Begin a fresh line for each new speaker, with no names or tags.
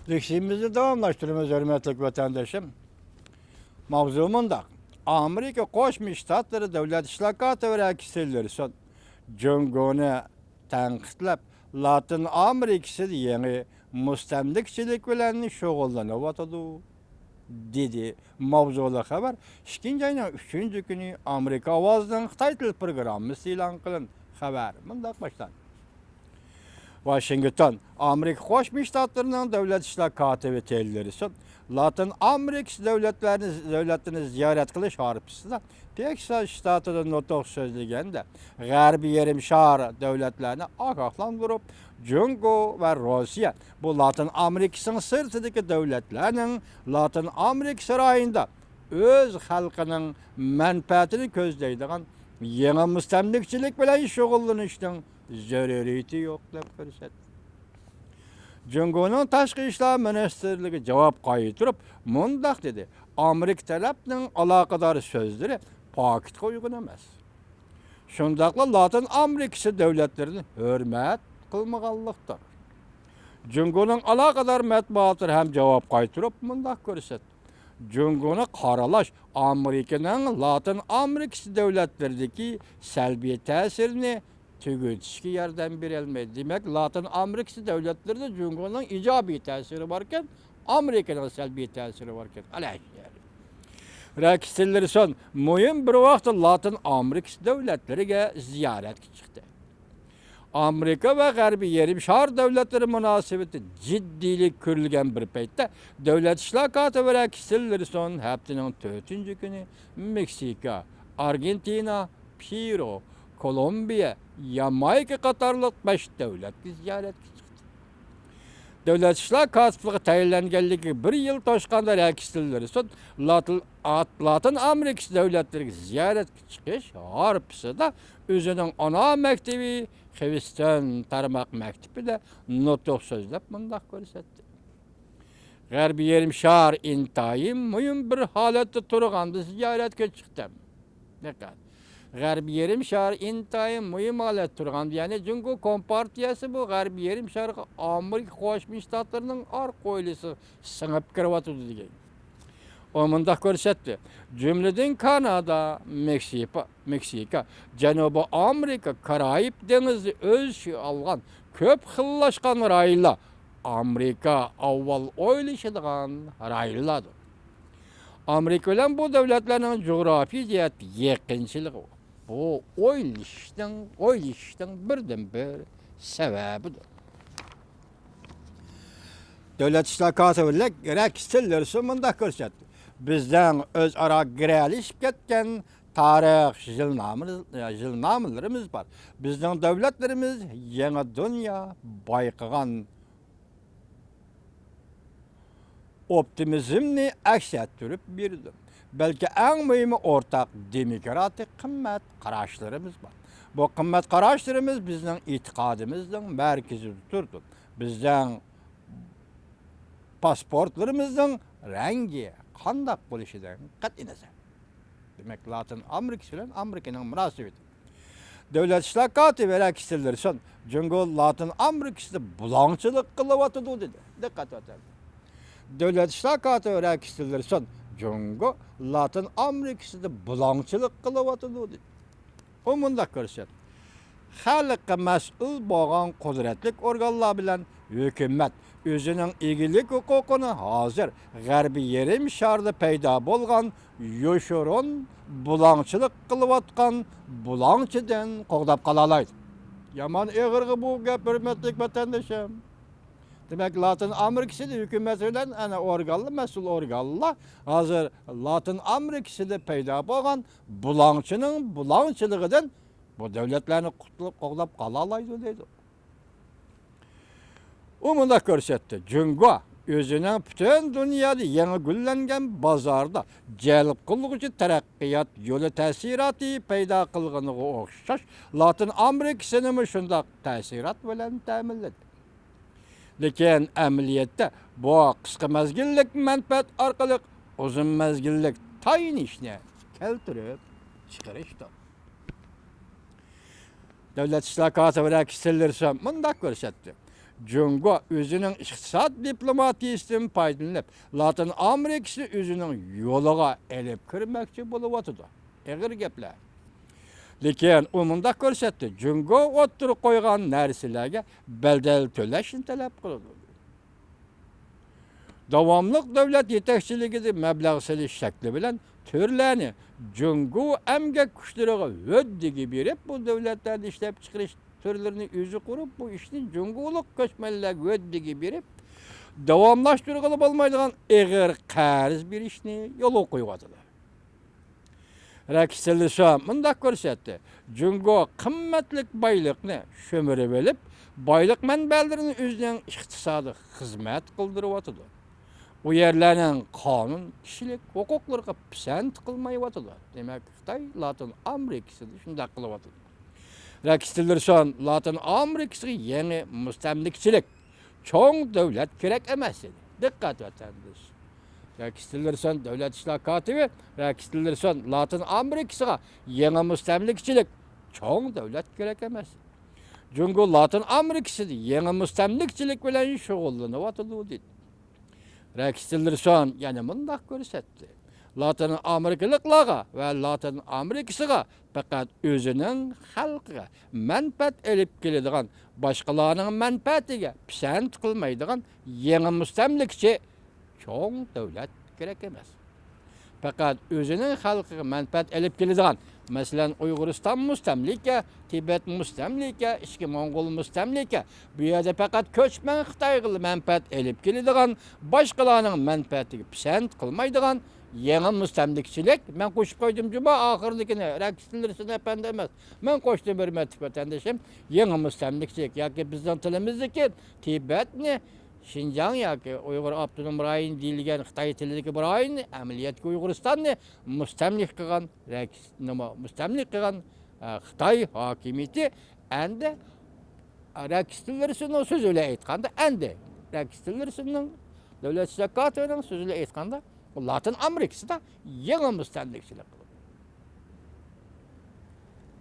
Leksimizi davamlaştırıyoruz hürmetli vatandaşım. Mavzumunda Amerika Koşmuş Ştatları Devlet İşlakatı ve Rakisileri son Cungonu tanqitlab Latin Amerikası yeni mustamlikçilik bilen şog'ullanıp dedi mavzulu haber. 2. ayının 3. günü Amerika Ovozning Xitoy til programmasi e'lon qilindi. Xabar mundaq başlandı. Washington, Amerika Qo'shma Shtatlarining davlat ishlar katibi son Latin Amerika devletlerini ziyorat qilish arifasida Texas shtatida nutq so'zlaganda G'arbiy yarim shar davlatlarini ogohlantirib, Jungo va Rossiya bu Latin Amerikasining sirtidagi davlatlarning Latin Amerika saroyida o'z xalqining manfaatini ko'zlaydigan yangi mustamlikchilik bilan shug'ullanishning zaruriyati yo'q deb ko'rsatdi. Jungo'ning tashqi ishlar ministrligi javob qaytarib, mundaq dedi: Amerika tarafning aloqador so'zlari pokitga uyg'un emas. Shundaqla Latin Amerikasi davlatlarini hurmat qilmaganlikdir. Jungo'ning aloqador matbuoti ham javob qaytarib, mundaq ko'rsatdi: Jungoni qaralash Amerikaning Latin Amerikasi davlatlaridagi salbiy ta'sirini tugutishga yordam berolmaydi. Demak, Latin Amerikasi davlatlarida Jungoning ijobiy ta'siri borkan, Amerikaning salbiy ta'siri borkan. Rakisiler son muhim bir vaqt Latin Amerikasi davlatlariga ziyoratga chiqdi. Amerika va G'arbiy yarim shar davlatlari munosabati jiddiylik ko'rilgan bir paytda davlat ishlar katibi rakisiler son haftaning 4-kuni Meksika, Argentina, Peru, Kolombiya, Yamayka qatorliq 5 davlatga ziyoratga chiqdi. Devlet işler katibligi tayinlanganligi 1 yil toshqanda rakisiler son Latin Amerikasi davlatlariga ziyoratga chiqish arifasida o'zining ana maktabi Hindiston tarmoq maktabida nutq so'zlab mundaq ko'rsatdi. G'arbiy yarim shar intayin muhim bir holatda turganda ziyoratga chiqdim. Diqqat. G'arbiy yarim shar intayin muhim holatda turganda, ya'ni Jungo Kompartiyasi bu G'arbiy yarim sharga Amerika Qo'shma Shtatlarining orqo'ylisi singib kiryapti degan. O mundaq ko'rsatdi. Jumladan Kanada, Meksika, Janubiy Amerika, Karayib dengizi o'z olgan ko'p xillashgan rayonlar Amerika avval o'ylashadigan rayonlardir. Amerika bilan bu davlatlarning jo'g'rafiy jihatdan yaqinchiligi bu o'ylashning birdan-bir sababidir. Devlet işler katibi rakisiler mundaq ko'rsatdi. Bizden o'zaro giralishib ketgan tarix jilnamelerimiz var. Bizden devletlerimiz yangi dünya bayqagan optimizmni aks ettirib berdi. Belki en mühimi ortak demokratik qimmat qarashlarimiz var. Bu qimmat qarashlarimiz bizden itiqadimizning merkezida turdi. Bizden pasportlarımızın rengi qandaq bo'lishidan qat'iy nazar. Demek Latin Amerikasi bilan Amerikaning munosabati. Davlat ishlar katibi rakisiler son Jungo Latin Amerikasida bulongchilik qilyapti dedi. Diqqat eting. Davlat ishlar katibi rakisiler son Jungo Latin Amerikasida bulongchilik qilyapti dedi. O mundaq ko'rsatdi. Xalqqa mas'ul bo'lgan qudratli organlar bilan hukumat özünün egilik hukukunu hazır G'arbiy yarim sharda paydo bo'lgan yoshurun bulongchilik qilayotgan bulongchidan qo'g'dab qolalaydi. Yomon eg'irg'i bu gap hurmatli vatandoshim. Demek Latin Amerikasida hukumat bilan ana organlar, mas'ul organlar hazır Latin Amerikasida paydo bo'lgan bulongchiligidan bu davlatlarni qo'g'dab qolalaydi deydi. O mundaq ko'rsatdi. Jungo o'zining butun dunyoda yangi gullangan bozorda jalb qiluvchi taraqqiyot yo'li ta'siroti paydo qilganiga o'xshash Latin Amerikasini shundoq ta'sirot bilan ta'minladi. Lekin amaliyotda bu qisqa mezgillik manfaat orqali uzun mezgillik tayinishni keltirib chiqarishdir. Davlat ishlar katibi rakisiler mundaq ko'rsatdi. Cungo özünün iqtisad diplomatiyasından faydalanıp, Latin Amerikası özünün yoluğa elip kirmekçi bolup otudu. Eğer gepler. Lekin umunda görsetdi. Cungo oturup koygan narsalarga beldel töleşin talep kıldı. Davamlıq devlet yetekçiligide məbləğ seliş şəkli bilen türlerini Cungo əmgək güçleriga öddigi berip bu devletlerde işlep çıkarış türlerini özü kurup bu işin Cungoluk köçmeliler öddigi berip davamlaştırılı olmaydıgan eğer qarız bir işini yola koyuvadılar. Rakistelisa mındak görsetdi. Cungo kımmetlik baylıqni şömürüp elip baylık mənbələrini özünün iqtisadi hizmet kıldırıp atıdı. O yerlerinin kanun, kişilik, hukuklarına pisent kılmayı atıdı. Demek Xitay, Latin Amerikası şundak kılıp atıdı. Rakistelisa Latin Amerikası yeni müstemlikçilik, çoğun devlet gerek emas edi. Dikkat etendiniz. Rakistelirson devlet işler katibi, rakistelirson Latin Amerikasıga yeni müstemlikçilik, çoğun devlet gerek emas. Çünkü Latin Amerikası yeni müstemlikçilik bilen şoğullanıp atıldı dedi. Rakistelirson yani mındak görsetdi. Latin Amerikalıklarga ve Latin Amerikasıga fakat özünün halkıga menfaat elip keledigan, başkalarının menfaatiga pisent kılmaydigan yeni müstemlikçi çoğun devlet gerek emas. Fakat özünün halkıga menfaat elip keledigan, mesela Uyguristan müstemlike, Tibet müstemlike, İşki Mongol müstemlike, bu yerde fakat köçmen Xitaylı menfaat elip keledigan, başkalarının menfaatiga pisent kılmaydigan yeni müstemlikçilik, ben koşup koydum cuma ahırlıkine, rakistilirsin efendi emez. Ben koştum bir metik vatandaşım, yeni müstemlikçilik, ya ki bizden tilimizdeki Tibet ne, Şinjan ya ki Uygur Abdunum Rayın deyilgen Xitay tilideki bir ayın, ameliyat ki Uyguristan ne, müstemlik kıgan, müstemlik kıgan Xitay hakimiyeti, ende rakistilirsin o sözüyle etkanda, ende rakistilirsin devlet zekatının sözüyle etkanda, Latin Amerikası da yeni müstemlikçilik kılıyor.